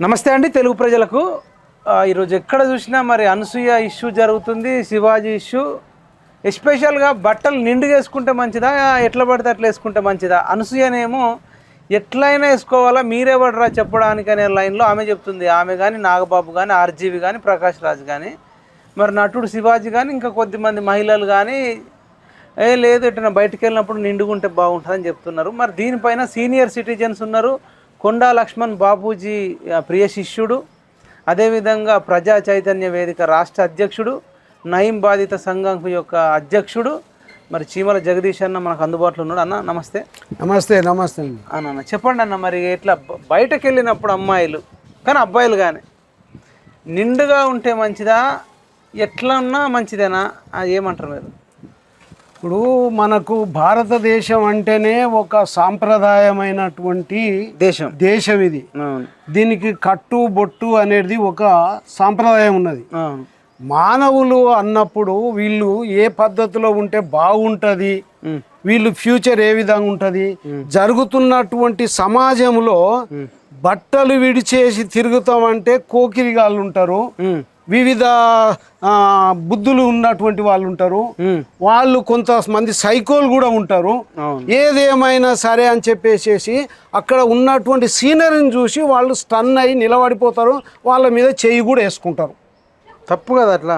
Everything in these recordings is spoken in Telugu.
నమస్తే అండి తెలుగు ప్రజలకు. ఈరోజు ఎక్కడ చూసినా మరి అనసూయ ఇష్యూ జరుగుతుంది, శివాజీ ఇష్యూ. ఎస్పెషల్గా బట్టలు నిండుగా వేసుకుంటే మంచిదా, ఎట్లా పడితే అట్లా వేసుకుంటే మంచిదా? అనసూయనేమో ఎట్లయినా వేసుకోవాలా, మీరెవడరా చెప్పడానికి అనే లైన్లో ఆమె చెప్తుంది. ఆమె కానీ, నాగబాబు కానీ, ఆర్జీవి కానీ, ప్రకాష్ రాజ్ కానీ, మరి నటుడు శివాజీ కానీ, ఇంకా కొద్దిమంది మహిళలు కానీ లేదు ఎట్లా బయటికి వెళ్ళినప్పుడు నిండుకుంటే బాగుంటుందని చెప్తున్నారు. మరి దీనిపైన సీనియర్ సిటిజన్స్ ఉన్నారు. కొండా లక్ష్మణ్ బాపూజీ ప్రియ శిష్యుడు, అదేవిధంగా ప్రజా చైతన్య వేదిక రాష్ట్ర అధ్యక్షుడు, నయం బాధిత సంఘం యొక్క అధ్యక్షుడు మరి చీమల జగదీష్ అన్న మనకు అందుబాటులో ఉన్నాడు. అన్న నమస్తే. నమస్తే. నమస్తే అన్న చెప్పండి అన్న, మరి ఎట్లా బయటకు వెళ్ళినప్పుడు అమ్మాయిలు కానీ అబ్బాయిలు కానీ నిండుగా ఉంటే మంచిదా, ఎట్లా ఉన్నా మంచిదేనా, ఏమంటారు మీరు? ఇప్పుడు మనకు భారతదేశం అంటేనే ఒక సాంప్రదాయమైనటువంటి దేశం ఇది. దీనికి కట్టు బొట్టు అనేది ఒక సాంప్రదాయం ఉన్నది. మానవులు అన్నప్పుడు వీళ్ళు ఏ పద్ధతిలో ఉంటే బాగుంటుంది, వీళ్ళు ఫ్యూచర్ ఏ విధంగా ఉంటుంది, జరుగుతున్నటువంటి సమాజంలో బట్టలు విడిచేసి తిరుగుతామంటే కోకిరిగాళ్ళు ఉంటారు, వివిధ బుద్ధులు ఉన్నటువంటి వాళ్ళు ఉంటారు, వాళ్ళు కొంతమంది సైకోలు కూడా ఉంటారు. ఏదేమైనా సరే అని చెప్పేసి అక్కడ ఉన్నటువంటి సీనరీని చూసి వాళ్ళు స్టన్ అయ్యి నిలబడిపోతారు, వాళ్ళ మీద చెయ్యి కూడా వేసుకుంటారు. తప్పు కదా అట్లా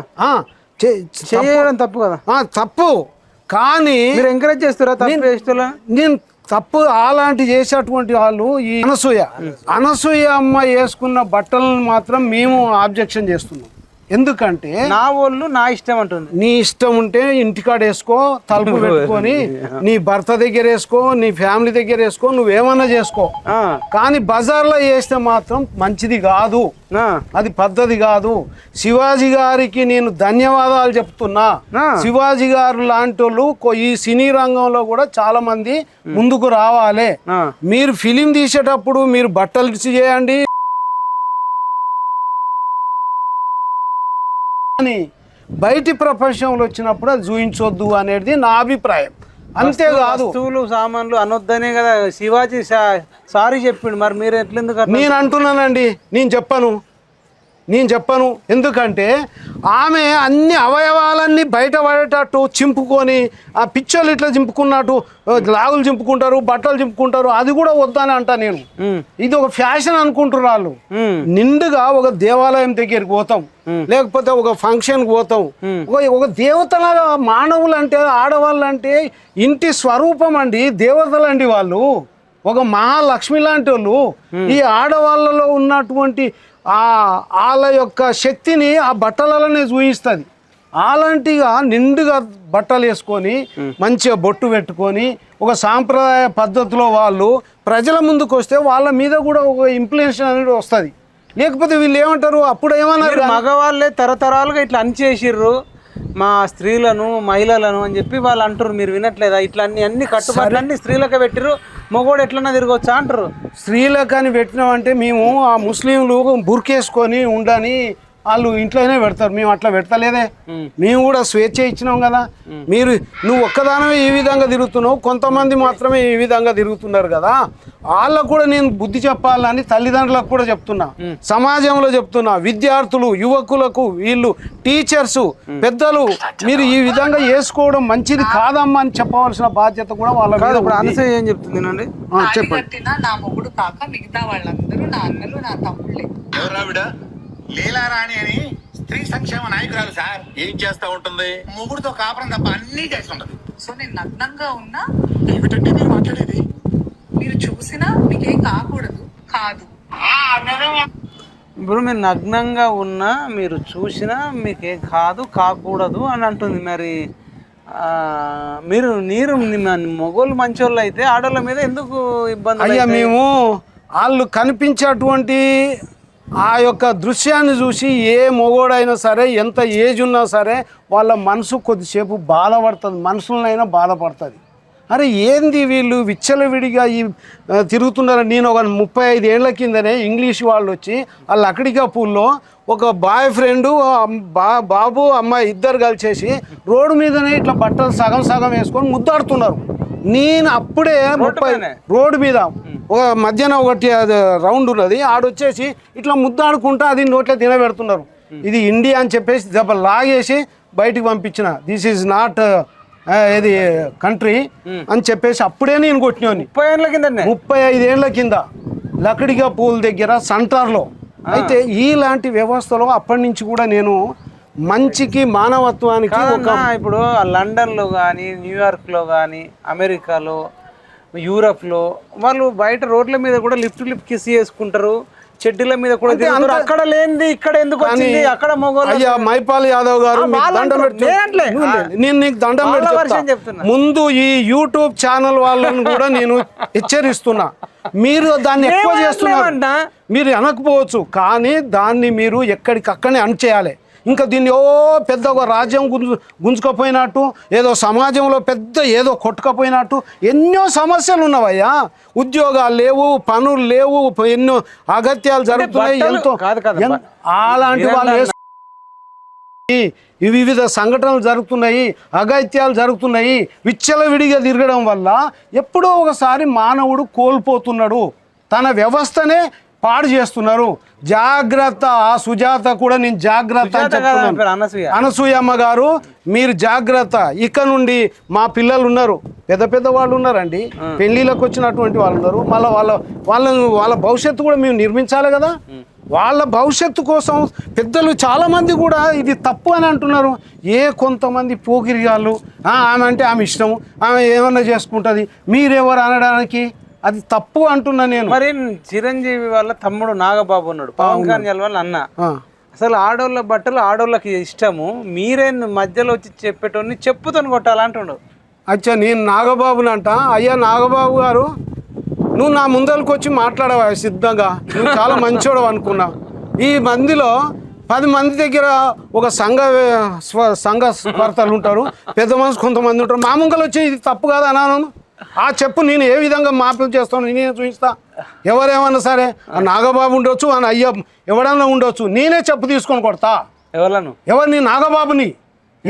చేయడం? తప్పు కదా. తప్పు, కానీ మీరు ఎంకరేజ్ చేస్తారా? నేను తప్పు అలాంటి చేసేటువంటి వాళ్ళు ఈ అనసూయ అమ్మ వేసుకున్న బట్టలను మాత్రం మేము ఆబ్జెక్షన్ చేస్తున్నాం. ఎందుకంటే నా వాళ్ళు నా ఇష్టం అంటుంది. నీ ఇష్టం ఉంటే ఇంటికాడ వేసుకో, తలుపు పెట్టుకొని నీ భర్త దగ్గర వేసుకో, నీ ఫ్యామిలీ దగ్గర వేసుకో, నువ్వేమన్నా చేసుకో, కానీ బజార్లో వేస్తే మాత్రం మంచిది కాదు, అది పద్ధతి కాదు. శివాజీ గారికి నేను ధన్యవాదాలు చెప్తున్నా. శివాజీ గారు లాంటి వాళ్ళు ఈ సినీ రంగంలో కూడా చాలా మంది ముందుకు రావాలి. మీరు ఫిలిం తీసేటప్పుడు మీరు బట్టలు చేయండి, బయటి ప్రపంచంలో వచ్చినప్పుడు అది చూయించొద్దు అనేది నా అభిప్రాయం. అంతేకాదు వస్తువులు సామాన్లు అనొద్దనే కదా శివాజీ సారీ చెప్పిండు. మరి మీరు ఎట్లెందుకు? నేను అంటున్నానండి, నేను చెప్పను. ఎందుకంటే ఆమె అన్ని అవయవాలన్నీ బయట పడేటట్టు చింపుకొని, ఆ పిచ్చోళ్ళు ఇట్లా చింపుకున్నట్టు లాగులు చింపుకుంటారు, బట్టలు చింపుకుంటారు, అది కూడా వద్దని అంటా నేను. ఇది ఒక ఫ్యాషన్ అనుకుంటారు వాళ్ళు. నిండుగా ఒక దేవాలయం దగ్గరికి పోతాం, లేకపోతే ఒక ఫంక్షన్కి పోతాం, ఒక దేవతల మానవులు అంటే, ఆడవాళ్ళు అంటే ఇంటి స్వరూపం అండి, దేవతలు అండి వాళ్ళు, ఒక మహాలక్ష్మి లాంటి వాళ్ళు. ఈ ఆడవాళ్ళలో ఉన్నటువంటి వాళ్ళ యొక్క శక్తిని ఆ బట్టలలోనే చూపిస్తుంది. అలాంటిగా నిండుగా బట్టలు వేసుకొని మంచిగా బొట్టు పెట్టుకొని ఒక సాంప్రదాయ పద్ధతిలో వాళ్ళు ప్రజల ముందుకు వస్తే వాళ్ళ మీద కూడా ఒక ఇంప్లిమెంటేషన్ అనేది వస్తుంది. లేకపోతే వీళ్ళు ఏమంటారు, అప్పుడు ఏమన్నారు, మగవాళ్ళే తరతరాలుగా ఇట్లా అనిచేసిర్రు మా స్త్రీలను మహిళలను అని చెప్పి వాళ్ళు అంటారు. మీరు వినట్లేదా? ఇట్లా అన్ని కట్టుబాట్లన్నీ స్త్రీలకే పెట్టిరు, మగోడు ఎట్లన్నా తిరగొచ్చా అంటారు. స్త్రీలకని పెట్టినామంటే మేము ఆ ముస్లింలు బుర్కేసుకొని ఉండని వాళ్ళు ఇంట్లోనే పెడతారు, మేము అట్లా పెడతలేదే. మేము కూడా స్వేచ్ఛ ఇచ్చినాం కదా. నువ్వు ఒక్కదానమే ఈ విధంగా తిరుగుతున్నావు, కొంతమంది మాత్రమే ఈ విధంగా తిరుగుతున్నారు కదా. వాళ్ళకు కూడా నేను బుద్ధి చెప్పాలని తల్లిదండ్రులకు కూడా చెప్తున్నా, సమాజంలో చెప్తున్నా, విద్యార్థులు యువకులకు, వీళ్ళు టీచర్స్ పెద్దలు, మీరు ఈ విధంగా వేసుకోవడం మంచిది కాదమ్మా అని చెప్పవలసిన బాధ్యత కూడా వాళ్ళ మీద. అనసూయ ఏం చెప్తుంది? చెప్పండి. నా మొగుడు కాక మిగతా వాళ్ళందరూ నా అన్నలు, నా తమ్ముళ్ళే. లీలారాణి అని స్త్రీ సంక్షేమ నాయకురాలు సార్. ఏం చేస్తా ఉంటుంది? మొగుడుతో కాపురం తప్ప అన్ని చేస్తుంటది. సో నేను నగ్నంగా ఉన్నా ఏమిటంటే మీరు మాట్లాడేది, మీరు చూసినా మీకేం కాకూడదు కాదు. ఇప్పుడు మీరు నగ్నంగా ఉన్నా మీరు చూసినా మీకేం కాకూడదు అని అంటుంది. మరి మీరు మొగోళ్ళు మంచోళ్ళు అయితే ఆడోళ్ళ మీద ఎందుకు ఇబ్బంది? అయ్యా మేము వాళ్ళు కనిపించేటువంటి ఆ యొక్క దృశ్యాన్ని చూసి ఏ మొగోడైనా సరే, ఎంత ఏజ్ ఉన్నా సరే, వాళ్ళ మనసు కొద్దిసేపు బాధపడుతుంది, మనుషులనైనా బాధపడుతుంది. అరే ఏంది వీళ్ళు విచ్చలవిడిగా ఈ తిరుగుతున్నారు. నేను ఒక 35 ఏళ్ల కిందనే ఇంగ్లీష్ వాళ్ళు వచ్చి వాళ్ళు అక్కడికా పూల్లో ఒక బాయ్ ఫ్రెండ్ బాబు అమ్మాయి ఇద్దరు కలిసేసి రోడ్డు మీదనే ఇట్లా బట్టలు సగం సగం వేసుకొని ముద్దాడుతున్నారు. నేను అప్పుడే రోడ్డు మీద ఒక మధ్యన ఒకటి రౌండ్ ఉన్నది, ఆడొచ్చేసి ఇట్లా ముద్దాడుకుంటా అది నోట్లో తినబెడుతున్నారు. ఇది ఇండియా అని చెప్పేసి దెబ్బ లాగేసి బయటికి పంపించిన. దిస్ ఈజ్ నాట్ ఏది కంట్రీ అని చెప్పేసి అప్పుడే నేను కొట్టినోని 30 ఏళ్ళ కిందనే 35 ఏళ్ల కింద లకడిగా పూల్ దగ్గర సెంటర్లో. అయితే ఇలాంటి వ్యవస్థలో అప్పటి నుంచి కూడా నేను మంచికి మానవత్వానికి ఒక ఇప్పుడు లండన్లో కానీ న్యూయార్క్లో కానీ అమెరికాలో యూరప్లో వాళ్ళు బయట రోడ్ల మీద కూడా లిఫ్ట్ కిస్ చేసుకుంటారు, చెడ్డీల మీద కూడా తిరుగుతారు. అక్కడ లేనిది ఇక్కడ ఎందుకు వచ్చింది? అక్కడ మొగోళ్ళు. అయ్యా మైపాల్ యాదవ్ గారు నేను నీకు దండం పెట్టి చెప్తున్నా. ముందు ఈ యూట్యూబ్ ఛానల్ వాళ్ళని కూడా నేను హెచ్చరిస్తున్నా, మీరు దాన్ని ఎక్కువ చేస్తున్నారు. మీరు అనకపోవచ్చు కానీ దాన్ని మీరు ఎక్కడికక్కడనే అణచేయాలి. ఇంకా దీన్ని పెద్ద ఒక రాజ్యం గుంజుకపోయినట్టు, ఏదో సమాజంలో పెద్ద ఏదో కొట్టుకపోయినట్టు ఎన్నో సమస్యలు ఉన్నవయ్యా. ఉద్యోగాలు లేవు, పనులు లేవు, ఎన్నో అగత్యాలు జరుగుతున్నాయి. ఎంతో అలాంటి వాళ్ళు వివిధ సంఘటనలు జరుగుతున్నాయి, అగత్యాలు జరుగుతున్నాయి. విచ్చలవిడిగా తిరగడం వల్ల ఎప్పుడో ఒకసారి మానవుడు కోల్పోతున్నాడు, తన వ్యవస్థనే పాడు చేస్తున్నారు. జాగ్రత్త. ఆ సుజాత కూడా నేను జాగ్రత్త అని చెప్తున్నాను. అనసూయమ్మ గారు మీరు జాగ్రత్త. ఇక నుండి మా పిల్లలు ఉన్నారు, పెద్ద పెద్ద వాళ్ళు ఉన్నారండి, పెళ్లిళ్ళకి వచ్చినటువంటి వాళ్ళు ఉన్నారు. మళ్ళీ వాళ్ళ భవిష్యత్తు కూడా మేము నిర్మించాలి కదా. వాళ్ళ భవిష్యత్తు కోసం పెద్దలు చాలామంది కూడా ఇది తప్పు అని అంటున్నారు. కొంతమంది పోగిరిగాళ్ళు ఆమె అంటే ఆమె ఇష్టం, ఆమె ఏమన్నా చేసుకుంటుంది, మీరెవరు అనడానికి, అది తప్పు అంటున్నా నేను. మరి చిరంజీవి వాళ్ళ తమ్ముడు నాగబాబు ఉన్నాడు, పవన్ కళ్యాణ్ వాళ్ళ అన్న. అసలు ఆడోళ్ళ బట్టలు ఆడోళ్ళకి ఇష్టము, మీరే మధ్యలో వచ్చి చెప్పేటోని చెప్పుతోని కొట్టాలంటుండవు. అచ్చా నేను నాగబాబునంట. అయ్యా నాగబాబు గారు, నువ్వు నా ముందరకు వచ్చి మాట్లాడవా సిద్ధంగా? నువ్వు చాలా మంచోడు అనుకున్నా. ఈ మందిలో 10 మంది దగ్గర ఒక సంఘ స్పర్ధలు ఉంటారు, పెద్ద మనసు కొంతమంది ఉంటారు. మా ముంగలు వచ్చి ఇది తప్పు కాదు అన్నాను. ఆ చెప్పు, నేను ఏ విధంగా మార్పులు చేస్తాను నేనే చూపిస్తా. ఎవరేమన్నా సరే, ఆ నాగబాబు ఉండొచ్చు, అని అయ్య ఎవడన్నా ఉండొచ్చు, నేనే చెప్పు తీసుకొని కొడతా. ఎవరిని? నాగబాబుని.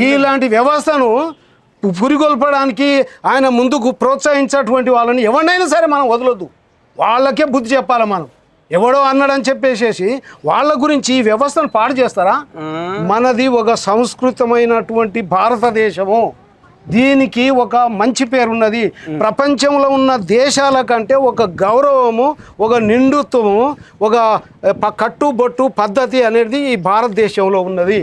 ఇలాంటి వ్యవస్థను పురిగొల్పడానికి ఆయన ముందుకు ప్రోత్సహించేటువంటి వాళ్ళని ఎవరినైనా సరే మనం వదలొద్దు. వాళ్ళకే బుద్ధి చెప్పాలి మనం. ఎవడో అన్నాడని చెప్పేసేసి వాళ్ళ గురించి ఈ వ్యవస్థను పాడు చేస్తారా? మనది ఒక సంస్కృతమైనటువంటి భారతదేశము, దీనికి ఒక మంచి పేరున్నది. ప్రపంచంలో ఉన్న దేశాల కంటే ఒక గౌరవము, ఒక నిండుత్వము, ఒక కట్టుబొట్టు పద్ధతి అనేది ఈ భారతదేశంలో ఉన్నది.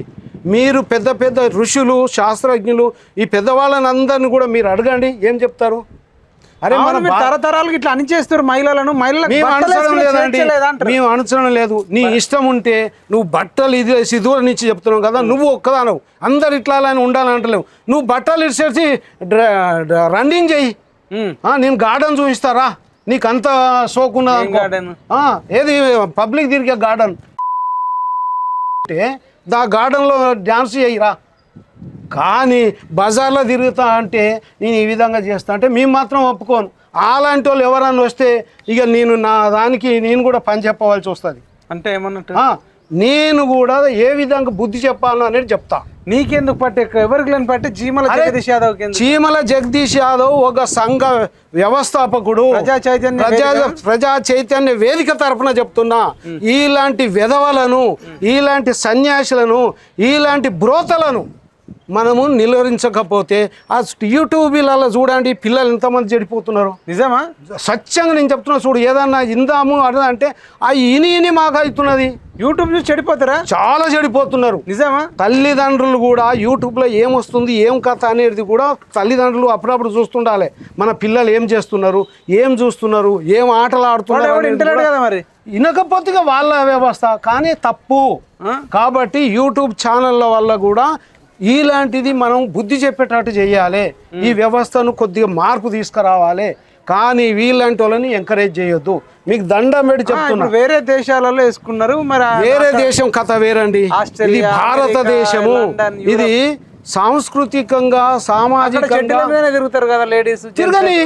మీరు పెద్ద పెద్ద ఋషులు, శాస్త్రజ్ఞులు, ఈ పెద్దవాళ్ళని అందరినీ కూడా మీరు అడగండి, ఏం చెప్తారు? అరే మనం తరతరాలు ఇట్లా అనిచేస్తారు మహిళలను. మేము అనుసరణ లేదండి, మేము అనుసరణ లేదు. నీ ఇష్టం ఉంటే నువ్వు బట్టలు ఇది దూరం నుంచి చెప్తున్నావు కదా, నువ్వు ఒక్కదానవు, అందరు ఇట్లా అని ఉండాలని అంటలేవు. నువ్వు బట్టలు ఇచ్చేసి రన్నింగ్ చెయ్యి, నేను గార్డెన్ చూపిస్తారా? నీకు అంత సోకున్నా ఏది పబ్లిక్ తిరిగే గార్డెన్ అంటే దా గార్డెన్లో డ్యాన్స్ చేయరా. కానీ బజార్లో తిరుగుతా అంటే నేను ఈ విధంగా చేస్తా అంటే మేము మాత్రం ఒప్పుకోను. అలాంటి వాళ్ళు ఎవరన్నా వస్తే ఇక నేను నా దానికి నేను కూడా పని చెప్పవలసి వస్తుంది. అంటే ఏమన్నట్టు నేను కూడా ఏ విధంగా బుద్ధి చెప్పాలను అనేది చెప్తా. నీకెందుకు పట్టే? ఎవరికి లేని పట్టే చీమల జగదీష్ యాదవ్ ఒక సంఘ వ్యవస్థాపకుడు, ప్రజా చైతన్య వేదిక తరపున చెప్తున్నా. ఇలాంటి విధవలను, ఇలాంటి సన్యాసులను, ఇలాంటి బ్రోతలను మనము నిలువరించకపోతే ఆ యూట్యూబ్లలో చూడండి పిల్లలు ఎంతమంది చెడిపోతున్నారు. నిజమా? సత్యంగా నేను చెప్తున్నా. చూడు, ఏదన్నా ఇందాము అర్థం అంటే ఆ ఇని మాకు అవుతున్నది. యూట్యూబ్ చూసి చెడిపోతారా? చాలా చెడిపోతున్నారు. నిజమా? తల్లిదండ్రులు కూడా యూట్యూబ్లో ఏమొస్తుంది, ఏం కథ అనేది కూడా తల్లిదండ్రులు అప్పుడప్పుడు చూస్తుండాలి. మన పిల్లలు ఏం చేస్తున్నారు, ఏం చూస్తున్నారు, ఏం ఆటలు ఆడుతున్నారు. మరి వినకపోతే వాళ్ళ వ్యవస్థ కానీ తప్పు. కాబట్టి యూట్యూబ్ ఛానళ్ళ వల్ల కూడా ఇలాంటిది మనం బుద్ధి చెప్పేటట్టు చేయాలి. ఈ వ్యవస్థను కొద్దిగా మార్పు తీసుకురావాలి. కానీ వీళ్ళంటి వాళ్ళని ఎంకరేజ్ చేయొద్దు. మీకు దండం పెట్టి చెప్తున్నా. వేరే దేశాలలో వేసుకున్నారు, మరి వేరే దేశం కథ వేరండి. ఇది భారతదేశము. ఇది సాంస్కృతికంగా, సామాజికంగా తిరుగుతారు కదా లేడీస్. తిరగని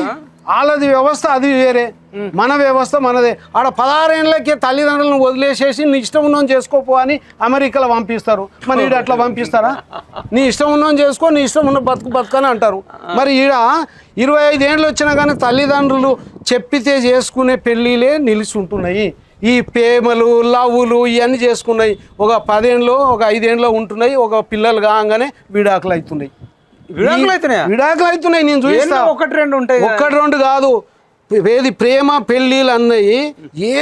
వాళ్ళది వ్యవస్థ అది వేరే, మన వ్యవస్థ మనదే. ఆడ 16 ఏళ్ళకే తల్లిదండ్రులను వదిలేసేసి నీ ఇష్టం ఉన్నోని చేసుకోపో అని అమెరికాలో పంపిస్తారు. మరి ఈడ అట్లా పంపిస్తారా? నీ ఇష్టం ఉన్నోని చేసుకో, నీ ఇష్టం ఉన్న బతుకని అంటారు. మరి ఈడ 25 ఏళ్ళు వచ్చినా కానీ తల్లిదండ్రులు చెప్పితే చేసుకునే పెళ్ళిలే నిలిచి ఉంటున్నాయి. ఈ ప్రేమలు లవ్వులు ఇవన్నీ చేసుకున్నాయి. ఒక 10 ఏళ్ళలో ఒక 5 ఏళ్ళలో ఉంటున్నాయి. ఒక పిల్లలు కాగానే విడాకులు అవుతున్నాయి. విడాకులు అవుతున్నాయి. నేను చూస్తా. 1-2 ఉంటాయి. 1-2 కాదు, ఏది ప్రేమ పెళ్ళిళ్ళు అన్నవి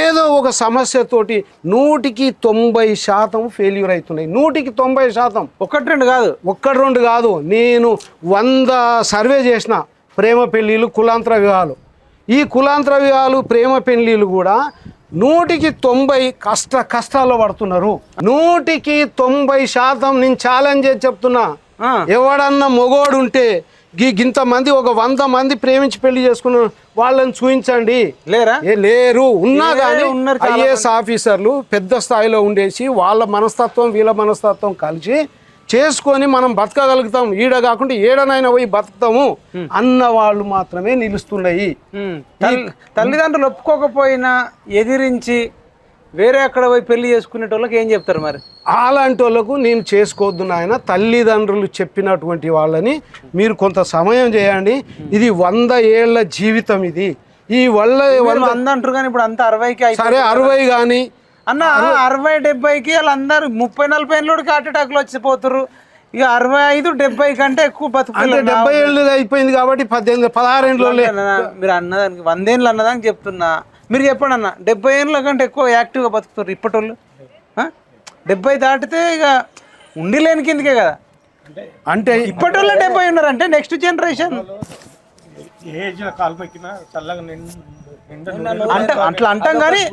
ఏదో ఒక సమస్యతోటి 100% ఫెయిల్యూర్ అవుతున్నాయి. 100% 1-2 కాదు, 1-2 కాదు. నేను 100 సర్వే చేసిన ప్రేమ పెళ్ళిళ్ళు, కులాంతర వివాహాలు. ఈ కులాంతర వివాహాలు ప్రేమ పెళ్ళిళ్ళు కూడా 100% కష్టాల్లో పడుతున్నారు. 100% నేను ఛాలెంజ్ చేసి చెప్తున్నా. ఎవడన్నా మొగోడు ఉంటే ఇంతమంది ఒక 100 మంది ప్రేమించి పెళ్లి చేసుకున్న వాళ్ళని చూపించండి. లేరా? లేరు. ఉన్నా కానీ ఐఏఎస్ ఆఫీసర్లు పెద్ద స్థాయిలో ఉండేసి వాళ్ళ మనస్తత్వం వీళ్ళ మనస్తత్వం కలిసి చేసుకొని మనం బతకగలుగుతాం, ఈడ కాకుండా ఏడనైనా పోయి బతుకుతాము అన్న వాళ్ళు మాత్రమే నిలుస్తున్నాయి. తల్లిదండ్రులు ఒప్పుకోకపోయినా ఎదిరించి వేరే అక్కడ పోయి పెళ్లి చేసుకునేటోళ్ళకి ఏం చెప్తారు మరి? అలాంటి వాళ్ళకు నేను చేసుకోవద్దు నాయన, తల్లిదండ్రులు చెప్పినటువంటి వాళ్ళని మీరు కొంత సమయం చేయండి. ఇది 100 ఏళ్ల జీవితం. ఇది ఈ 100 అంటారు కానీ ఇప్పుడు అంతా 60కి సరే 60 కానీ అన్న 60-70కి వాళ్ళందరూ 30-40 ఏళ్ళకి హార్ట్ అటాక్లు వచ్చిపోతారు. ఇక 65-70 కంటే ఎక్కువ బతుకులు. 70 ఏళ్ళు అయిపోయింది కాబట్టి 16 ఏళ్ళు మీరు అన్నదానికి 100 ఏళ్ళు అన్నదానికి చెప్తున్నా. మీరు చెప్పండి అన్న, 70 ఏళ్ళ కంటే ఎక్కువ యాక్టివ్గా బతుకుతారు ఇప్పటోళ్ళు. 70 దాటితే ఇక ఉండిలేని కిందకే కదా. అంటే ఇప్పటోళ్ళు 70 ఉన్నారంటే నెక్స్ట్ జనరేషన్ అంటే అట్లా అంటాం కానీ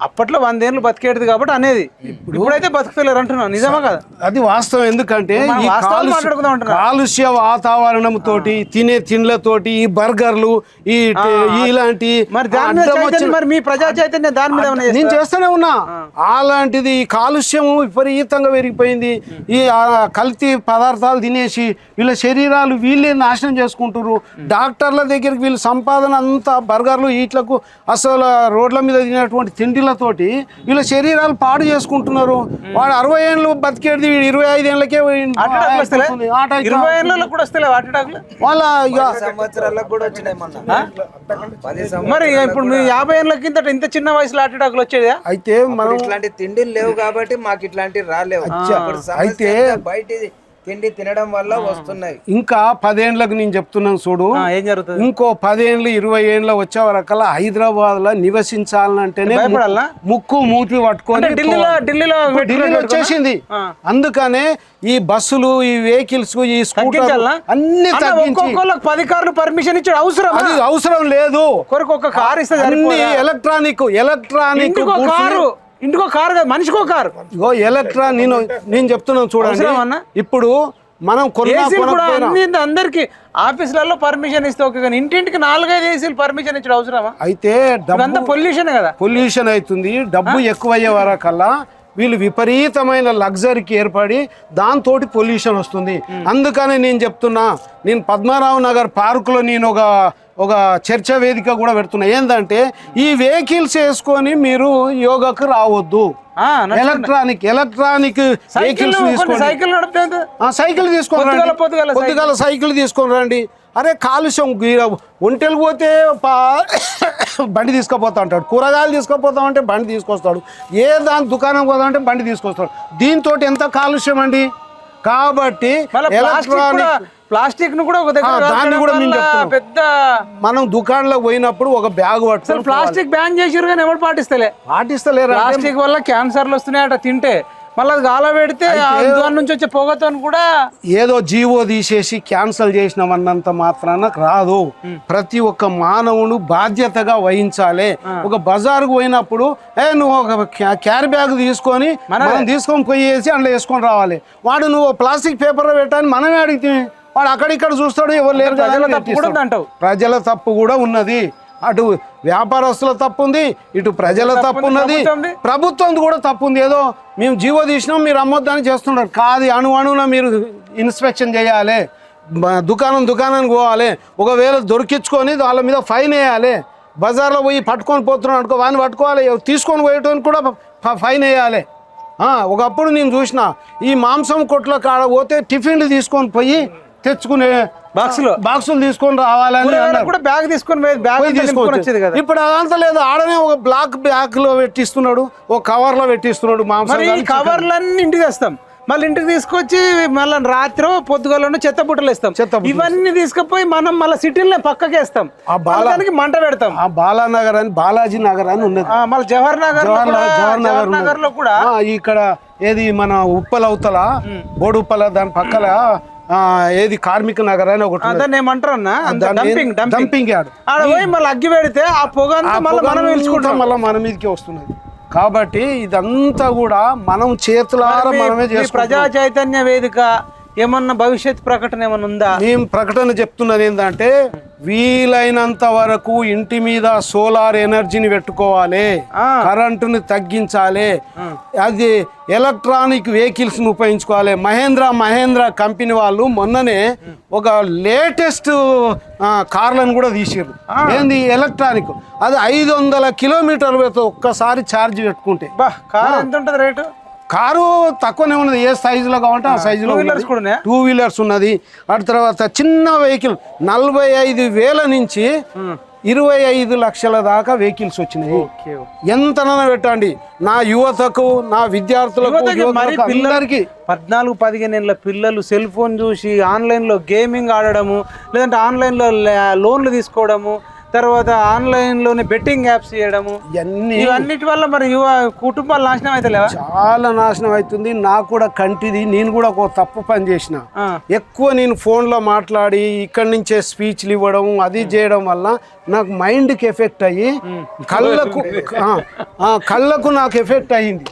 అప్పట్లో 100 ఏళ్ళు బతికేది కాబట్టి అనేది. ఇప్పుడైతే బతుకుతలేరు అంటున్నాను. నిజమా కదా? అది వాస్తవం. ఎందుకంటే ఈ కాలుష్య వాతావరణం తోటి తినే తిండ్లతోటి ఈ బర్గర్లు ఇలాంటి మరి మీ ప్రజా చైతన్యం దాని మీద నేను చేస్తూనే ఉన్నా. అలాంటిది ఈ కాలుష్యం విపరీతంగా పెరిగిపోయింది. ఈ కల్తీ పదార్థాలు తినేసి వీళ్ళ శరీరాలు వీళ్ళే నాశనం చేసుకుంటారు. డాక్టర్ల దగ్గరికి వీళ్ళ సంపాదన అంతా బర్గర్లు వీటిలకు అసలు రోడ్ల మీద తినేటువంటి తిండిలతోటి వీళ్ళ శరీరాలు పాడు చేసుకుంటున్నారు. వాడు 60 ఏళ్ళు బతికేది 25 ఏళ్ళకే మరి ఇప్పుడు మీ 50 ఏళ్ళ కింద ఇంత చిన్న వయసులో హార్ట్ అటాక్లు వచ్చేదా? అయితే మనం ఇట్లాంటి తిండిలు లేవు కాబట్టి మాకు ఇట్లాంటివి రాలేవు. అయితే బయట తిండి తినడం వల్ల వస్తున్నాయి. ఇంకా 10 ఏళ్ళకు నేను చెప్తున్నాను చూడు, ఏం జరుగుతుంది? ఇంకో 10 ఏళ్ళు 20 ఏళ్ళు వచ్చే వరకల్లా హైదరాబాద్ లో నివసించాలంటేనే ముక్కు మూతి పట్టుకొని ఢిల్లీలో వచ్చేసింది. అందుకనే ఈ బస్సులు ఈ వెహికల్స్ ఈ స్కూటర్ అన్ని తగ్గించి 10 కార్లు పర్మిషన్ ఇచ్చే అవసరం లేదు. ఒక కారు ఇస్తే ఎలక్ట్రానిక్ ఇంటికో కారు కాదు, మనిషికో కారు. నేను చెప్తున్నాను చూడండి. ఇప్పుడు మనం అందరికి ఆఫీసులలో పర్మిషన్ ఇస్తే ఓకే, కానీ ఇంటింటికి 4-5 ఏసీలు పర్మిషన్ ఇచ్చడం అవసరమా? అయితే పొల్యూషన్ కదా, పొల్యూషన్ అవుతుంది. డబ్బు ఎక్కువయ్యే వరకల్లా వీళ్ళు విపరీతమైన లగ్జరీకి ఏర్పడి దాంతో పొల్యూషన్ వస్తుంది. అందుకని నేను చెప్తున్నా, నేను పద్మారావు నగర్ పార్కులో నేను ఒక చర్చా వేదిక కూడా పెడుతున్నా. ఏంటంటే ఈ వెహికల్స్ వేసుకొని మీరు యోగాకు రావద్దు. ఎలక్ట్రానిక్ వెహికల్స్ తీసుకోండి. సైకిల్ తీసుకోండి, పొద్దుగాల సైకిల్ తీసుకొని రండి. అరే కాలుష్యం ఒంటెలు పోతే బండి తీసుకుపోతా ఉంటాడు, కూరగాయలు తీసుకుపోతా ఉంటే బండి తీసుకొస్తాడు, దాని దుకాణం పోతా ఉంటే బండి తీసుకొస్తాడు. దీంతో ఎంత కాలుష్యం అండి. కాబట్టి ప్లాస్టిక్ ను కూడా దాన్ని కూడా పెద్ద మనం దుకాణంలో పోయినప్పుడు ఒక బ్యాగ్ పట్టుకొని ప్లాస్టిక్ బ్యాన్ చేసారు కానీ ఎవరు పాటిస్తలేరు. ప్లాస్టిక్ వల్ల క్యాన్సర్లు వస్తున్నాయట తింటే. మళ్ళీ అది గాల పెడితే దాని నుంచి వచ్చే పొగతో కూడా ఏదో జీవో తీసేసి క్యాన్సల్ చేసినామన్నంత మాత్రాన రాదు. ప్రతి ఒక్క మానవుడు బాధ్యతగా వహించాలి. ఒక బజారుకు పోయినప్పుడు నువ్వు ఒక క్యారీ బ్యాగ్ తీసుకొని మనం తీసుకొని పోయేసి అందులో వేసుకొని రావాలి. వాడు నువ్వు ప్లాస్టిక్ పేపర్లో పెట్టాలని మనమే అడిగితే వాడు అక్కడిక్కడ చూస్తాడు, ఎవరు లేరు. ప్రజల తప్పు కూడా ఉన్నది. అటు వ్యాపారస్తుల తప్పు ఉంది, ఇటు ప్రజల తప్పు ఉన్నది, ప్రభుత్వం కూడా తప్పు ఉంది. ఏదో మేము జీవో తీసినాం మీరు అమ్మొద్దని చేస్తున్నారు. కాదు, అణువున మీరు ఇన్స్పెక్షన్ చేయాలి. దుకాణానికి పోవాలి, ఒకవేళ దొరికించుకొని వాళ్ళ మీద ఫైన్ వేయాలి. బజార్లో పోయి పట్టుకొని పోతున్నాడు అనుకో, వాడిని పట్టుకోవాలి, తీసుకొని పోయేటోని కూడా ఫైన్ వేయాలి. ఒకప్పుడు నేను చూసిన ఈ మాంసం కొట్ల కాడ పోతే టిఫిన్లు తీసుకొని పోయి తెచ్చుకునే బాక్సులు తీసుకొని రావాలని కూడా బ్యాగ్ తీసుకొని వచ్చేది కదా. ఇప్పుడు అదంతా లేదు, ఆడనే ఒక బ్యాగ్ లో పెట్టిస్తున్నాడు, ఒక కవర్ లో పెట్టిస్తున్నాడు మాంసం. కవర్లన్నీ ఇంటికి వేస్తాం, మళ్ళీ ఇంటికి తీసుకొచ్చి మళ్ళీ రాత్రి పొద్దుగాలను చెత్త బుట్టలు వేస్తాం. ఇవన్నీ తీసుకుపోయి మనం మళ్ళీ సిటీలో పక్కకి వేస్తాం, బాలానికి మంట పెడతాం. ఆ బాలానగర్ అని బాలాజీ నగర్ అని ఉన్నది, మళ్ళీ జవహర్ నగర్ లో కూడా ఇక్కడ ఏది మన ఉప్పల అవతల బోడు ఉప్పల దాని పక్కల ఏది కార్మిక నగర్ అని ఒకటి, దాన్ని ఏమంటారు అన్న, డంపింగ్ యార్డ్. మళ్ళీ అగ్గి పెడితే ఆ పొగ మళ్ళీ మన మీదకి వస్తున్నది. కాబట్టి ఇదంతా కూడా మనం చేతులారా మనమే చేసుకుంటాం. ప్రజా చైతన్య వేదిక ఏమన్నా భవిష్యత్ ప్రకటన ఏమన్నా ఉందా? మేము ప్రకటన చెప్తున్నది ఏంటంటే వీలైనంత వరకు ఇంటి మీద సోలార్ ఎనర్జీని పెట్టుకోవాలి, కరెంటుని తగ్గించాలి, అది ఎలక్ట్రానిక్ వెహికల్స్ ని ఉపయోగించుకోవాలి. మహేంద్ర కంపెనీ వాళ్ళు మొన్ననే ఒక లేటెస్ట్ కార్లను కూడా తీసారు, ఏంది ఎలక్ట్రానిక్. అది 500 కిలోమీటర్లు ఒక్కసారి ఛార్జ్ పెట్టుకుంటే. కార్ ఎంత ఉంటుంది రేటు? కారు తక్కువనే ఉన్నది, ఏ సైజులో కావాలంటే ఆ సైజులో. 2 వీలర్స్ ఉన్నది. అటు తర్వాత చిన్న వెహికల్ 45,000 నుంచి 25 లక్షల దాకా వెహికల్స్ వచ్చినాయి. ఎంతనైనా పెట్టండి. నా యువతకు, నా విద్యార్థులకు, పిల్లలకి 14-15 ఏళ్ళ పిల్లలు సెల్ ఫోన్ చూసి ఆన్లైన్లో గేమింగ్ ఆడడము, లేదంటే ఆన్లైన్లో లోన్లు తీసుకోవడము, తర్వాత ఆన్లైన్లోనే బెట్టింగ్ యాప్స్ చేయడము, ఇవన్నిటి వల్ల మరి యువ కుటుంబాలు నాశనం అయితే లేవా? చాలా నాశనం అవుతుంది. నాకు కూడా కంటిది, నేను కూడా ఒక తప్పు పని చేసిన. ఎక్కువ నేను ఫోన్లో మాట్లాడి ఇక్కడి నుంచే స్పీచ్లు ఇవ్వడం, అది చేయడం వల్ల నాకు మైండ్కి ఎఫెక్ట్ అయ్యి కళ్ళకు నాకు ఎఫెక్ట్ అయ్యింది.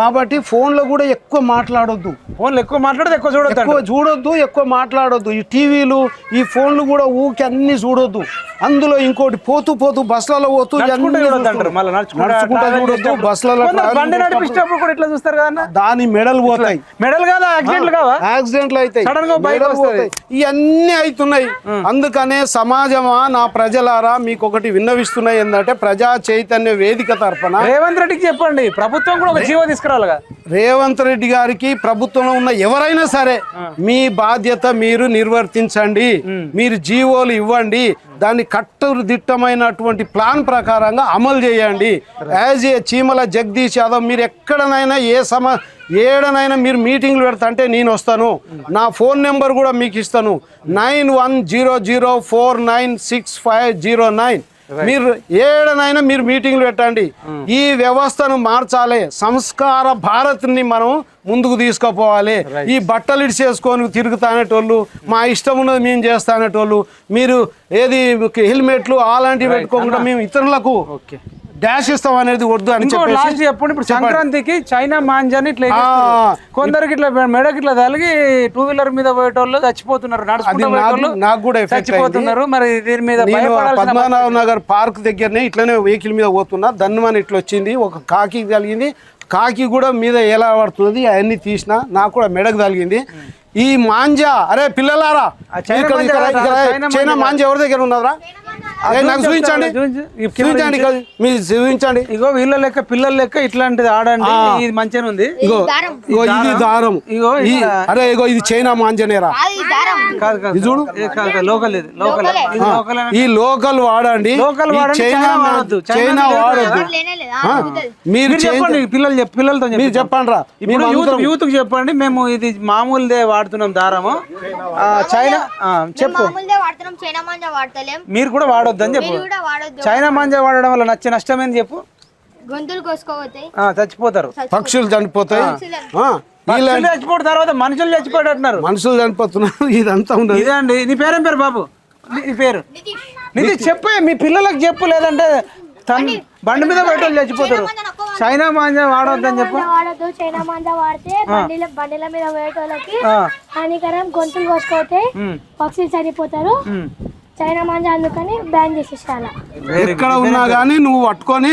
కాబట్టి ఫోన్లో కూడా ఎక్కువ మాట్లాడొద్దు, ఎక్కువ చూడొద్దు. ఈ టీవీలు, ఈ ఫోన్లు కూడా ఊకి అన్ని చూడొద్దు. అందులో ఇంకోటి పోతూ బస్సులలో పోతూ నడుచుకుంటా చూడొద్దు. బస్సులలో దాని మెడలు పోతాయి, యాక్సిడెంట్లు అవుతాయి, ఇవన్నీ అవుతున్నాయి. అందుకనే సమాజమా, నా ప్రజలారా, మీకు ఒకటి విన్నవిస్తున్నాయి ఏంటంటే ప్రజా చైతన్య వేదిక తరఫున రేవంత్ రెడ్డికి చెప్పండి, ప్రభుత్వం కూడా ఒక జీవో తీసుకురావాలిగా. రేవంత్ రెడ్డి గారికి, ప్రభుత్వంలో ఉన్న ఎవరైనా సరే, మీ బాధ్యత మీరు నిర్వర్తించండి. మీరు జీవోలు ఇవ్వండి, దాన్ని కట్టుదిట్టమైనటువంటి ప్లాన్ ప్రకారంగా అమలు చేయండి. యాజ్ ఏ చీమల జగదీష్ యాదవ్ మీరు ఎక్కడనైనా ఏడనైనా మీరు మీటింగ్లు పెడతా అంటే నేను వస్తాను. నా ఫోన్ నెంబర్ కూడా మీకు ఇస్తాను, 9100496509. మీరు ఏడనైనా మీరు మీటింగ్లు పెట్టండి. ఈ వ్యవస్థను మార్చాలి, సంస్కార భారత్ని మనం ముందుకు తీసుకుపోవాలి. ఈ బట్టలు ఇడిచేసుకొని తిరుగుతానేటోళ్ళు, మా ఇష్టం ఉన్నది మేము చేస్తానేటోళ్ళు, మీరు ఏది హెల్మెట్లు అలాంటివి పెట్టుకోకుండా మేము ఇతరులకు డాష్ ఇస్తాం అనేది వద్దు అని చెప్పండి. ఇప్పుడు సంక్రాంతికి చైనా మాంజాని ఇట్లా కొందరికి ఇట్లా మెడకి ఇట్లా తలిగి 2 వీలర్ మీద పోయేటోళ్ళు చచ్చిపోతున్నారు, నాకు కూడా చచ్చిపోతున్నారు. మరి దీని మీద పద్మనాభ నగర్ పార్క్ దగ్గరనే ఇట్లనే వెహికల్ మీద పోతున్నా, దన్నుమని ఇట్లా వచ్చింది, ఒక కాకి కలిగింది. కాకి కూడా మీద ఎలా పడుతుంది అవన్నీ తీసిన, నాకు కూడా మెడకు తగిలింది. ఈ మాంజా, అరే పిల్లలారా, చైనా మాంజా ఎవరి దగ్గర ఉన్నదా? నాకు చూపించండి. మీరు చూపించండి. ఇగో వీళ్ళ లెక్క పిల్లల లెక్క ఇట్లాంటిది ఆడండి, ఇది మంచిగా ఉంది. ఇగో ఇది దారం. అరే ఇగో ఇది చైనా మాంజనేరా? కాదు చూడు, ఈ లోకల్ వాడండి, చైనా వాడద్దు. మీరు చెప్పండి, పిల్లలతో మీరు చెప్పండి రా, యూత్ కి చెప్పండి. మేము ఇది మామూలుదే వాడుతున్నాం దారము, చైనా చెప్పు. మీరు కూడా వాడొద్దని చెప్పు. చైనా మాంజా వాడడం వల్ల నష్టం ఏంది చెప్పు. గొంతులు కోసుకోపోతాయి, చచ్చిపోతారు, పక్షులు చనిపోతాయి, చచ్చిపోయిన తర్వాత మనుషులు చచ్చిపోయేటట్టున్నారు, మనుషులు చనిపోతున్నారు. ఇదంతా ఉండదు. ఇదే అండి. నీ పేరేం పేరు బాబు? నీ పేరు నితీష్. చెప్పే మీ పిల్లలకు చెప్పు, లేదంటే బండి మీద పెట్టాలి చచ్చిపోతారు. చైనా మాంజా వాడొద్దని చెప్పు. చైనా మాంజా వాడితే బండిల మీద పోయేటోళ్ళకి హానికరం, గొంతులు కోసుకోతే పక్షులు చనిపోతారు. చైనా మాంజా అందుకని బ్యాన్ చేసేసాల. ఎక్కడ ఉన్నా కానీ నువ్వు పట్టుకొని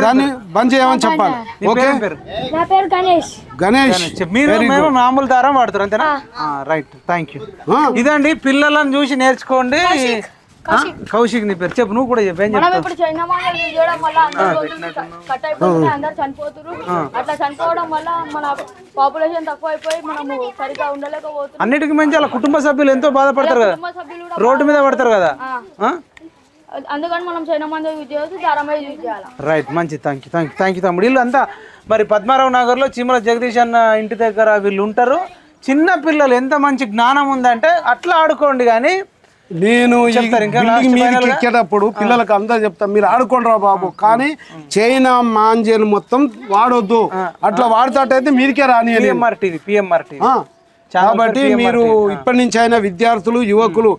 దాన్ని బంద్ చేయమని చెప్పాలి. నీ ఓకే పేరేం పేరు? నా పేరు గణేష్. గణేష్ మీరు మేము మామూలు దారం వాడతారు అంతేనా? Right, thank you. ఇదండి, పిల్లలను చూసి నేర్చుకోండి. కౌశిక్ నీ పేరు చెప్పు, నువ్వు కూడా చెప్పు. ఏం మనం చెప్తావు? ఇప్పుడు చైనా మాంజాలు యూజ్ చేయడం వల్ల అందరూ కట్ అయిపోతుంది, అందరు చనిపోతున్నారు. అట్లా చనిపోవడం వల్ల మన పాపులేషన్ తక్కువ అయిపోయి మనము సరిగా ఉండలేకపోతున్నాం. అన్నిటికీ మించి అలా కుటుంబ సభ్యులు ఎంతో బాధపడతారు కదా, కుటుంబ సభ్యులు కూడా రోడ్డు మీద పడతారు కదా. అందుకని మనం చైనా మాంజాలు యూజ్ చేయవచ్చు, దారమే యూజ్ చేయాలి. రైట్, మంచి, థ్యాంక్ యూ తమ్ముడు. వీళ్ళు అంతా మరి పద్మారావు నగర్లో చీమల జగదీష్ అన్న ఇంటి దగ్గర వీళ్ళు ఉంటారు. చిన్న పిల్లలు ఎంత మంచి జ్ఞానం ఉందంటే అట్లా ఆడుకోండి. కానీ నేను ఈ చెప్తారు ఇంకా బిల్డింగ్ last మీదకి final గా? ఎక్కేటప్పుడు పిల్లలకు అందరూ చెప్తా, మీరు ఆడుకోండి రా బాబు, కానీ చైనా మాంజేలు మొత్తం వాడొద్దు. అట్లా వాడుతాటైతే మీరికే రాని పిఎంఆర్ టీవీ. కాబట్టి మీరు ఇప్పటి నుంచి అయినా విద్యార్థులు, యువకులు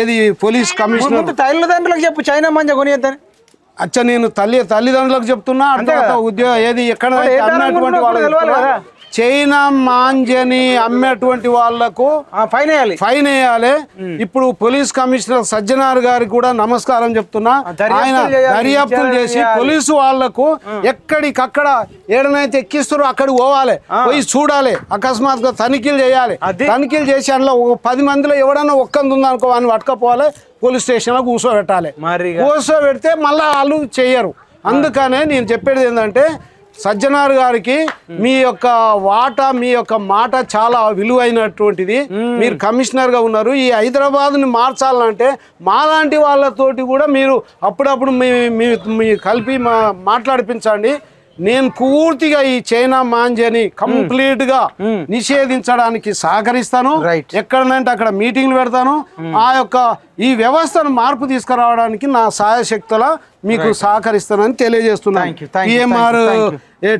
ఏది పోలీస్ కమిషనర్ తల్లిదండ్రులకు చెప్పు చైనా మంజ కొనియద్దని. అచ్చా, నేను తల్లిదండ్రులకు చెప్తున్నా. ఉద్యోగం ఏది ఎక్కడ అమ్మేటువంటి వాళ్ళకి చైనా మాంజని అమ్మేటువంటి వాళ్లకు ఫైన్ వేయాలి. ఇప్పుడు పోలీస్ కమిషనర్ సజ్జనార్ గారికి కూడా నమస్కారం చెప్తున్నా. ఆయన దర్యాప్తులు చేసి పోలీసు వాళ్లకు ఎక్కడికక్కడ ఏడనైతే ఎక్కిస్తారో అక్కడికి పోవాలి, పోయి చూడాలి, అకస్మాత్తుగా తనిఖీలు చేయాలి. తనిఖీలు చేసి అందులో 10 మందిలో ఎవడన్నా ఒక్కంది ఉందనుకో అని పట్టుకపోవాలి, పోలీస్ స్టేషన్లో కూర్చోబెట్టాలి. కూర్చోబెడితే మళ్ళీ వాళ్ళు చెయ్యరు. అందుకనే నేను చెప్పేది ఏంటంటే, సజ్జనార్ గారికి మీ యొక్క వాటా, మీ యొక్క మాట చాలా విలువైనటువంటిది. మీరు కమిషనర్ గా ఉన్నారు. ఈ హైదరాబాద్ ని మార్చాలంటే మాలాంటి వాళ్ళతోటి కూడా మీరు అప్పుడప్పుడు మీ కలిపి మాట్లాడిపించండి. నేను పూర్తిగా ఈ చైనా మాంజని కంప్లీట్ గా నిషేధించడానికి సహకరిస్తాను. ఎక్కడనంటే అక్కడ మీటింగ్లు పెడతాను. ఆ యొక్క ఈ వ్యవస్థను మార్పు తీసుకురావడానికి నా సాయశక్తుల మీకు సహకరిస్తానని తెలియజేస్తున్నాను. పిఎంఆర్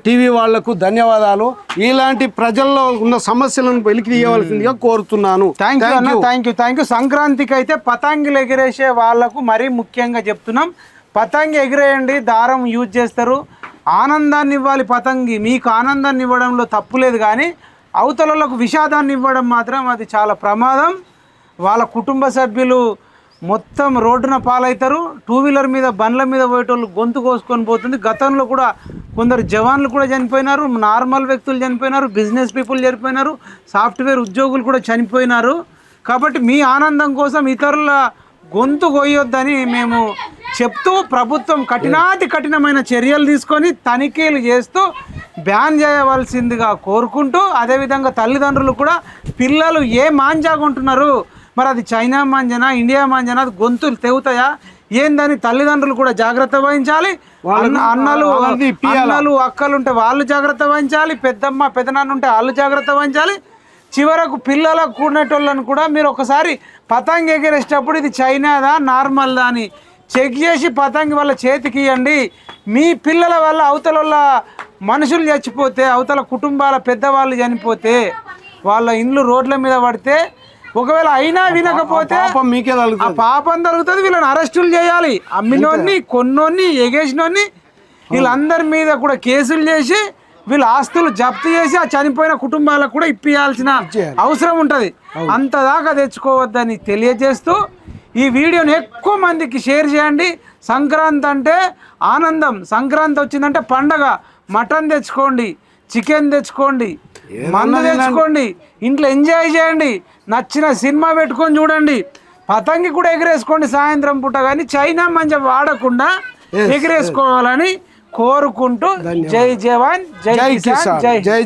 టీవీ వాళ్లకు ధన్యవాదాలు. ఇలాంటి ప్రజల్లో ఉన్న సమస్యలను వెలికి తీయవలసిందిగా కోరుతున్నాను. Thank you. సంక్రాంతికి అయితే పతంగులు ఎగిరేసే వాళ్లకు మరీ ముఖ్యంగా చెప్తున్నాం, పతంగి ఎగిరేయండి. దారం యూజ్ చేస్తారు, ఆనందాన్ని ఇవ్వాలి పతంగి. మీకు ఆనందాన్ని ఇవ్వడంలో తప్పు లేదు, కానీ అవతలకు విషాదాన్ని ఇవ్వడం మాత్రం అది చాలా ప్రమాదం. వాళ్ళ కుటుంబ సభ్యులు మొత్తం రోడ్డున పాలవుతారు. 2 వీలర్ మీద బండ్ల మీద పోయేటోళ్ళు గొంతు కోసుకొని పోతుంది. గతంలో కూడా కొందరు జవాన్లు కూడా చనిపోయినారు, నార్మల్ వ్యక్తులు చనిపోయినారు, బిజినెస్ పీపుల్ చనిపోయినారు, సాఫ్ట్వేర్ ఉద్యోగులు కూడా చనిపోయినారు. కాబట్టి మీ ఆనందం కోసం ఇతరుల గొంతు కొయ్యొద్దని మేము చెప్తూ, ప్రభుత్వం కఠినమైన చర్యలు తీసుకొని తనిఖీలు చేస్తూ బ్యాన్ చేయవలసిందిగా కోరుకుంటూ, అదేవిధంగా తల్లిదండ్రులు కూడా పిల్లలు ఏ మాంజా కొంటున్నారు, మరి అది చైనా మాంజనా, ఇండియా మాంజనా, అది గొంతులు తెగుతాయా ఏందని తల్లిదండ్రులు కూడా జాగ్రత్త వహించాలి. అన్నలు అక్కలు ఉంటే వాళ్ళు జాగ్రత్త వహించాలి, పెద్దమ్మ పెద్దనాన్న ఉంటే వాళ్ళు జాగ్రత్త వహించాలి. చివరకు పిల్లలకు కూడినటోళ్ళని కూడా మీరు ఒకసారి పతంగి ఎగిరేసేటప్పుడు ఇది చైనాదా నార్మల్దా అని చెక్ చేసి పతంగి వాళ్ళ చేతికి ఇవ్వండి. మీ పిల్లల వల్ల అవతల మనుషులు చచ్చిపోతే, అవతల కుటుంబాల పెద్దవాళ్ళు చనిపోతే, వాళ్ళ ఇండ్లు రోడ్ల మీద పడితే, ఒకవేళ అయినా వినకపోతే పాపం తరుగుతుంది. వీళ్ళని అరెస్టులు చేయాలి. అమ్మినోన్ని, కొన్నోన్ని, ఎగేసినోన్ని వీళ్ళందరి మీద కూడా కేసులు చేసి వీళ్ళ ఆస్తులు జప్తు చేసి ఆ చనిపోయిన కుటుంబాలకు కూడా ఇప్పియాల్సిన అవసరం ఉంటుంది. అంతదాకా తెచ్చుకోవద్దని తెలియజేస్తూ ఈ వీడియోని ఎక్కువ మందికి షేర్ చేయండి. సంక్రాంతి అంటే ఆనందం, సంక్రాంతి వచ్చిందంటే పండగ. మటన్ తెచ్చుకోండి, చికెన్ తెచ్చుకోండి, మందు తెచ్చుకోండి, ఇంట్లో ఎంజాయ్ చేయండి, నచ్చిన సినిమా పెట్టుకొని చూడండి, పతంగి కూడా ఎగిరేసుకోండి సాయంత్రం పూట. కానీ చైనా మంజ వాడకుండా ఎగిరేసుకోవాలని కోరుకుంటూ జై జవాన్, జై కిసాన్, జై